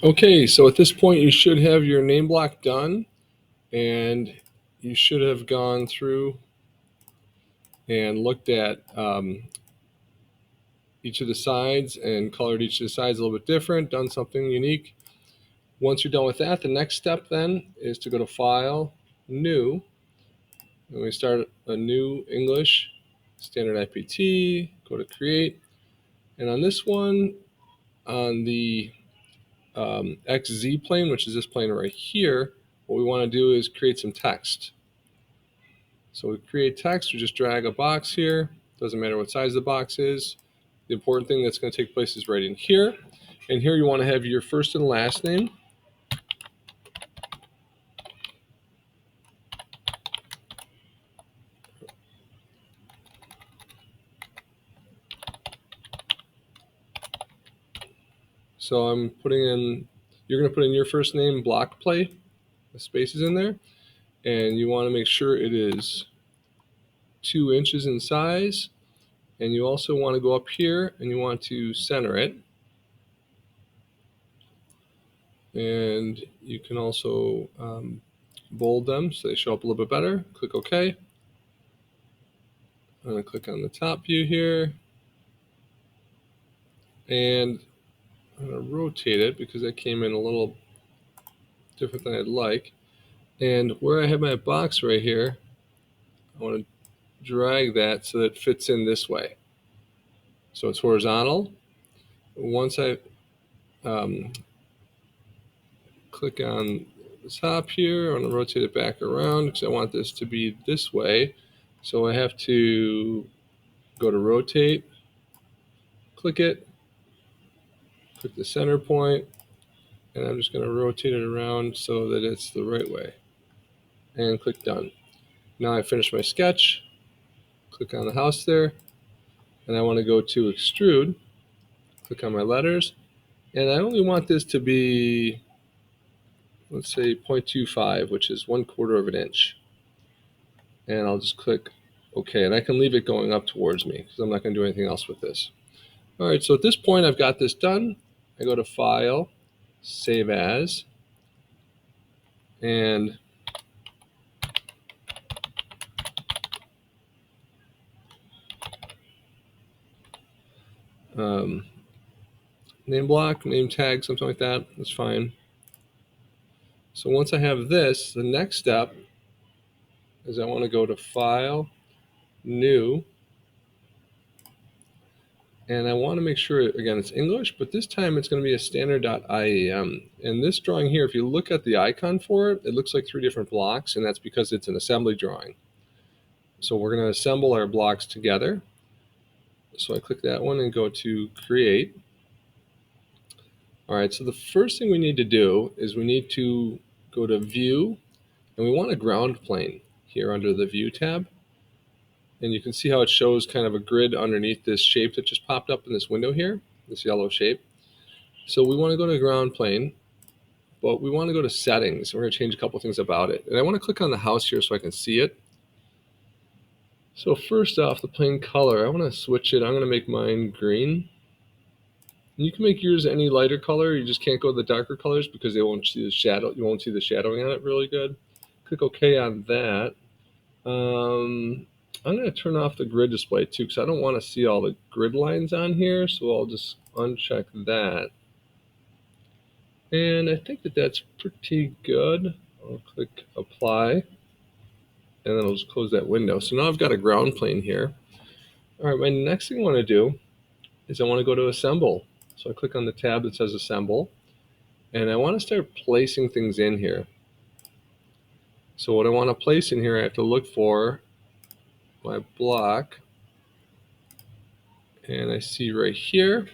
Okay, so at this point you should have your name block done, and you should have gone through and looked at each of the sides and colored each of the sides a little bit different, done something unique. Once you're done with that, the next step then is to go to File, New, and we start a new English, Standard IPT, go to Create, and on this one, on the XZ plane, which is this plane right here, what we want to do is create some text. So we create text, we just drag a box here. Doesn't matter what size the box is. The important thing that's going to take place is right in here. And here you want to have your first and last name. So I'm putting in, you're going to put in your first name, block play, the spaces in there. And you want to make sure it is 2 inches in size. And you also want to go up here and you want to center it. And you can also bold them so they show up a little bit better. Click OK. I'm going to click on the top view here. And I'm going to rotate it because that came in a little different than I'd like. And where I have my box right here, I want to drag that so that it fits in this way. So it's horizontal. Once I click on the top here, I'm going to rotate it back around because I want this to be this way. So I have to go to rotate, click it, click the center point, and I'm just going to rotate it around so that it's the right way. And click done. Now I finished my sketch. Click on the house there, and I want to go to extrude. Click on my letters, and I only want this to be, let's say 0.25, which is 1/4 of an inch. And I'll just click OK, and I can leave it going up towards me because I'm not going to do anything else with this. All right, so at this point I've got this done. I go to File, Save As, and name block, name tag, something like that. That's fine. So once I have this, the next step is I want to go to File, New, and I want to make sure, again, it's English, but this time it's going to be a standard.iam. And this drawing here, if you look at the icon for it, it looks like 3 different blocks, and that's because it's an assembly drawing. So we're going to assemble our blocks together. So I click that one and go to Create. All right, so the first thing we need to do is we need to go to View, and we want a ground plane here under the View tab. And you can see how it shows kind of a grid underneath this shape that just popped up in this window here, this yellow shape. So we want to go to ground plane, but we want to go to settings. We're going to change a couple things about it. And I want to click on the house here so I can see it. So first off, the plane color, I want to switch it. I'm going to make mine green. And you can make yours any lighter color. You just can't go to the darker colors because they won't see the shadow. You won't see the shadowing on it really good. Click OK on that. I'm going to turn off the grid display too because I don't want to see all the grid lines on here. So I'll just uncheck that. And I think that that's pretty good. I'll click Apply. And then I'll just close that window. So now I've got a ground plane here. All right, my next thing I want to do is I want to go to Assemble. So I click on the tab that says Assemble. And I want to start placing things in here. So what I want to place in here, I have to look for my block. And I see right here,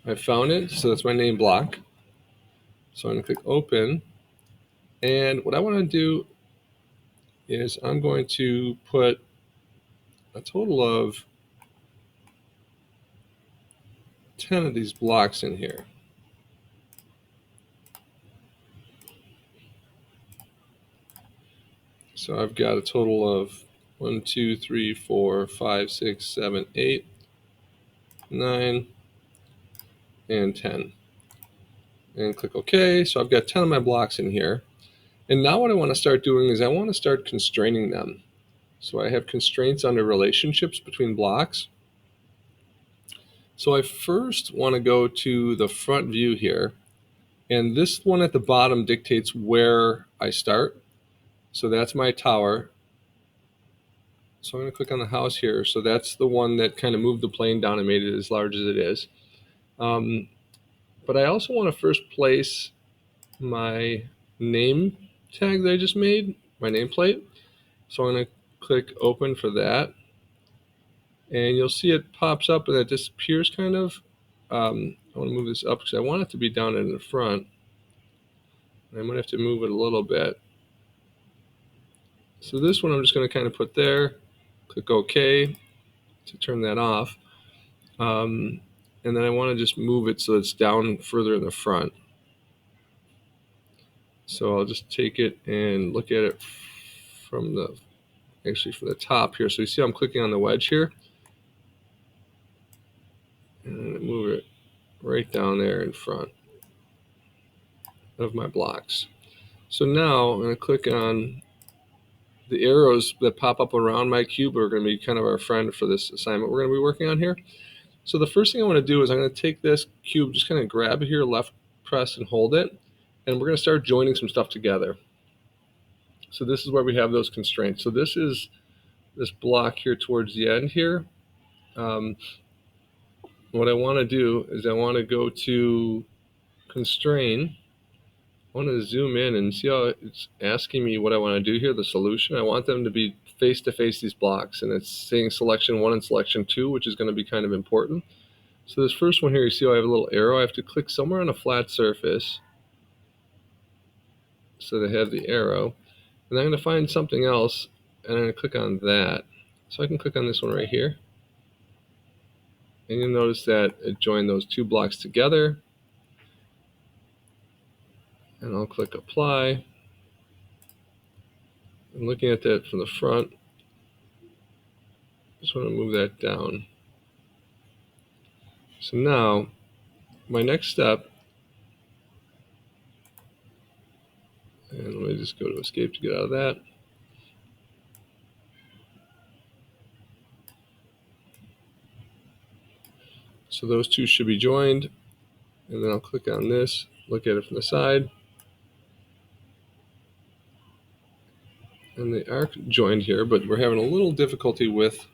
I found it. So that's my name block. So I'm going to click Open. And what I want to do is I'm going to put a total of 10 of these blocks in here. So I've got a total of 1, 2, 3, 4, 5, 6, 7, 8, 9, and 10. and click OK. So I've got 10 of my blocks in here. And now what I want to start doing is I want to start constraining them. So I have constraints under relationships between blocks. So I first want to go to the front view here. And this one at the bottom dictates where I start. So that's my tower. So I'm going to click on the house here. So that's the one that kind of moved the plane down and made it as large as it is. But I also want to first place my name tag that I just made, my nameplate. So I'm going to click open for that. And you'll see it pops up and it disappears kind of. I want to move this up because I want it to be down in the front. I might have to move it a little bit. So this one I'm just going to kind of put there. Click OK to turn that off. And then I want to just move it so it's down further in the front. So I'll just take it and look at it from the top here. So you see I'm clicking on the wedge here. And move it right down there in front of my blocks. So now I'm going to click on the arrows that pop up around my cube are going to be kind of our friend for this assignment we're going to be working on here. So the first thing I want to do is I'm going to take this cube, just kind of grab it here, left press and hold it, and we're going to start joining some stuff together. So this is where we have those constraints. So this is this block here towards the end here. What I want to do is I want to go to constrain. I want to zoom in and see how it's asking me what I want to do here, the solution. I want them to be face-to-face, these blocks, and it's saying selection 1 and selection 2, which is going to be kind of important. So this first one here, you see how I have a little arrow. I have to click somewhere on a flat surface so that I have the arrow. And I'm going to find something else, and I'm going to click on that. So I can click on this one right here. And you'll notice that it joined those two blocks together. And I'll click apply. I'm looking at that from the front. Just want to move that down. So now, my next step, and let me just go to escape to get out of that. So those two should be joined. And then I'll click on this, look at it from the side. And they are joined here, but we're having a little difficulty with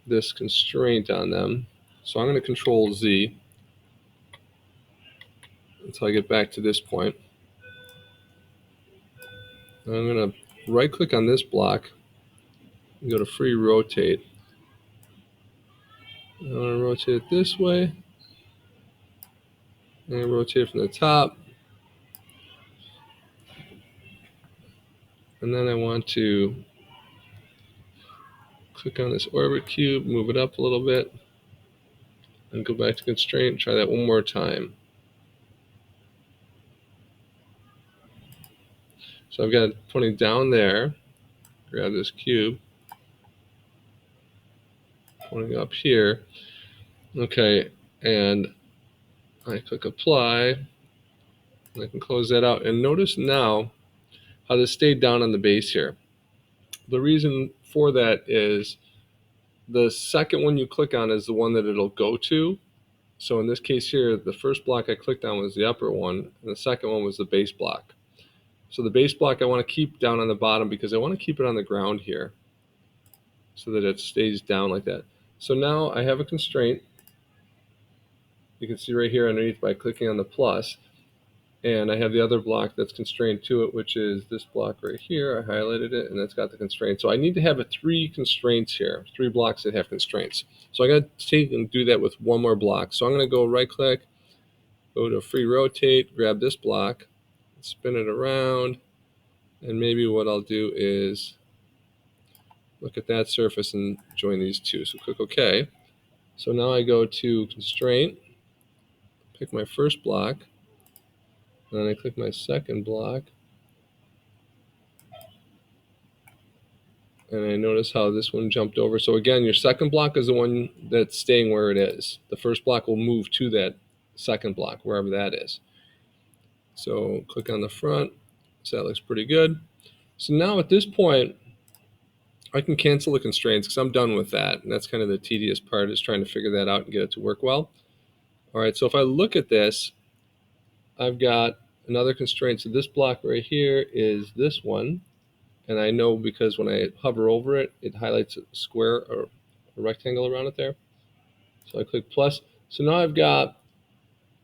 this constraint on them. So I'm going to control Z until I get back to this point. And I'm going to right click on this block and go to free rotate. I want to rotate it this way and rotate it from the top. And then I want to click on this orbit cube, move it up a little bit, and go back to constraint. Try that one more time. So I've got it pointing down there. Grab this cube, pointing up here. Okay, and I click apply, and I can close that out. And notice now how this stayed down on the base here. The reason for that is the second one you click on is the one that it'll go to. So in this case here, the first block I clicked on was the upper one, and the second one was the base block. So the base block I want to keep down on the bottom because I want to keep it on the ground here so that it stays down like that. So now I have a constraint. You can see right here underneath by clicking on the plus. And I have the other block that's constrained to it, which is this block right here. I highlighted it, and that's got the constraint. So I need to have 3 constraints here, 3 blocks that have constraints. So I got to take and do that with one more block. So I'm going to go right-click, go to free rotate, grab this block, spin it around, and maybe what I'll do is look at that surface and join these two. So click OK. So now I go to constraint, pick my first block, and then I click my second block, and I notice how this one jumped over. So again, your second block is the one that's staying where it is. The first block will move to that second block, wherever that is. So click on the front. So that looks pretty good. So now at this point, I can cancel the constraints because I'm done with that. And that's kind of the tedious part, is trying to figure that out and get it to work well. All right, so if I look at this, I've got another constraint. So this block right here is this one. And I know because when I hover over it, it highlights a square or a rectangle around it there. So I click plus. So now I've got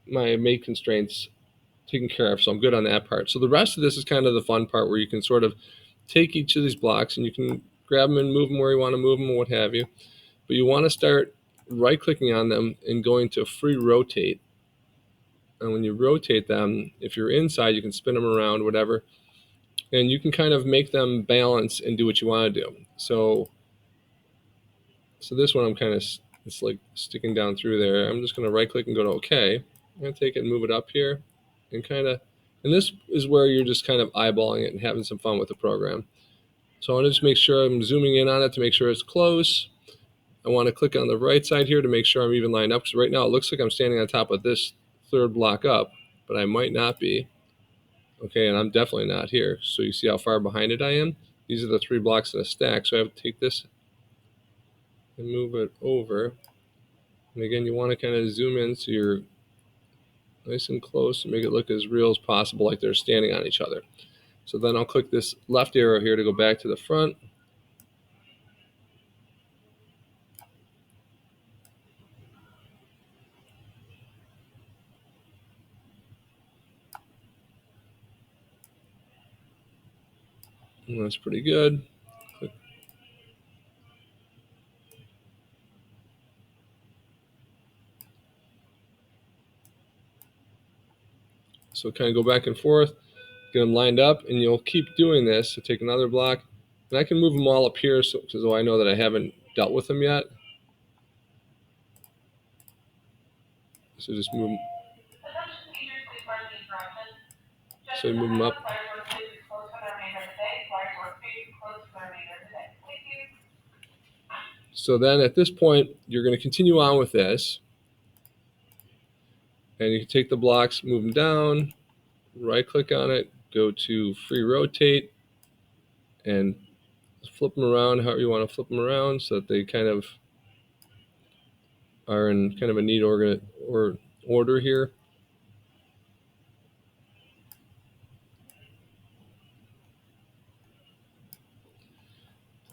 my mate constraints taken care of. So I'm good on that part. So the rest of this is kind of the fun part, where you can sort of take each of these blocks and you can grab them and move them where you want to move them, or what have you. But you want to start right clicking on them and going to free rotate. And when you rotate them, if you're inside, you can spin them around, whatever. And you can kind of make them balance and do what you want to do. So this one, I'm kind of, it's like sticking down through there. I'm just going to right click and go to OK. I'm going to take it and move it up here and kind of, and this is where you're just kind of eyeballing it and having some fun with the program. So I want to just make sure I'm zooming in on it to make sure it's close. I want to click on the right side here to make sure I'm even lined up, because right now it looks like I'm standing on top of this third block up, but I might not be. Okay, and I'm definitely not here. So you see how far behind it I am? These are the 3 blocks in a stack. So I have to take this and move it over. And again, you want to kind of zoom in so you're nice and close and make it look as real as possible, like they're standing on each other. So then I'll click this left arrow here to go back to the front. And that's pretty good. Click. So kind of go back and forth, get them lined up, and you'll keep doing this. So take another block, and I can move them all up here so I know that I haven't dealt with them yet. So just move them. So you move them up. So then at this point, you're going to continue on with this. And you can take the blocks, move them down, right click on it, go to free rotate, and flip them around however you want to flip them around so that they kind of are in kind of a neat order here.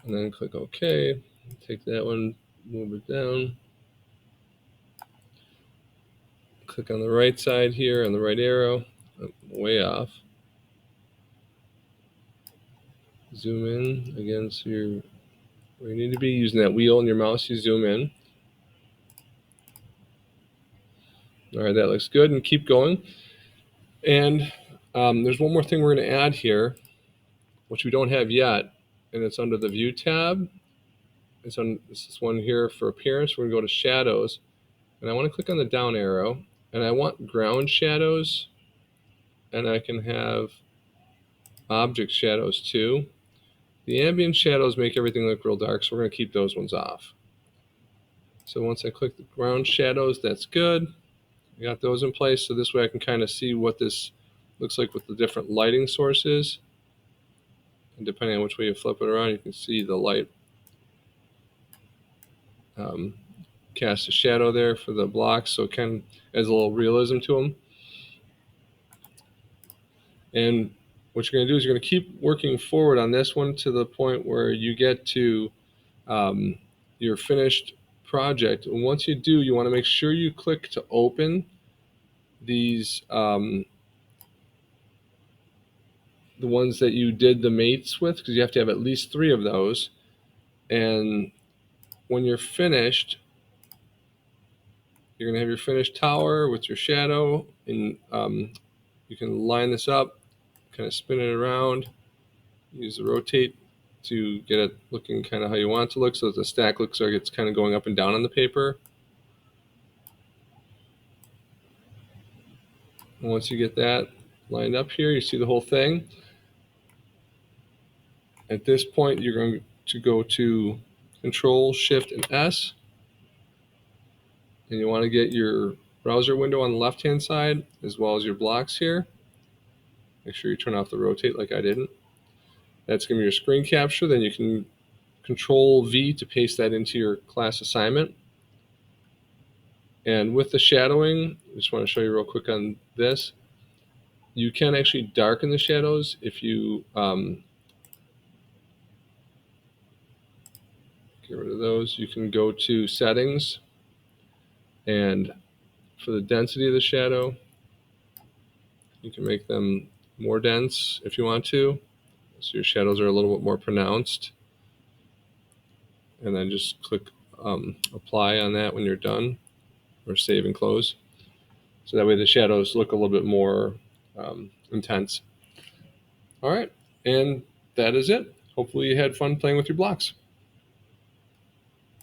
And then click OK. Take that one, move it down. Click on the right side here on the right arrow, way off. Zoom in again, so you're where you need to be. Using that wheel and your mouse, you zoom in. All right, that looks good, and keep going. And there's one more thing we're going to add here, which we don't have yet, and it's under the View tab. It's on this one here for appearance. We're going to go to Shadows, and I want to click on the down arrow, and I want ground shadows, and I can have object shadows too. The ambient shadows make everything look real dark, so we're going to keep those ones off. So once I click the ground shadows, that's good. I got those in place, so this way I can kind of see what this looks like with the different lighting sources. And depending on which way you flip it around, you can see the light cast a shadow there for the blocks, so it kind of adds a little realism to them. And what you're going to do is you're going to keep working forward on this one to the point where you get to your finished project. And once you do, you want to make sure you click to open these, the ones that you did the mates with, because you have to have at least 3 of those. And when you're finished, you're going to have your finished tower with your shadow, and you can line this up, kind of spin it around, use the rotate to get it looking kind of how you want it to look, so that the stack looks like it's kind of going up and down on the paper. And once you get that lined up here, you see the whole thing. At this point, you're going to go to Control, Shift, and S. And you want to get your browser window on the left-hand side, as well as your blocks here. Make sure you turn off the rotate like I didn't. That's going to be your screen capture. Then you can Control V to paste that into your class assignment. And with the shadowing, I just want to show you real quick on this. You can actually darken the shadows if you get rid of those. You can go to settings, and for the density of the shadow, you can make them more dense if you want to. So your shadows are a little bit more pronounced. And then just click apply on that when you're done, or save and close. So that way the shadows look a little bit more intense. All right, and that is it. Hopefully you had fun playing with your blocks.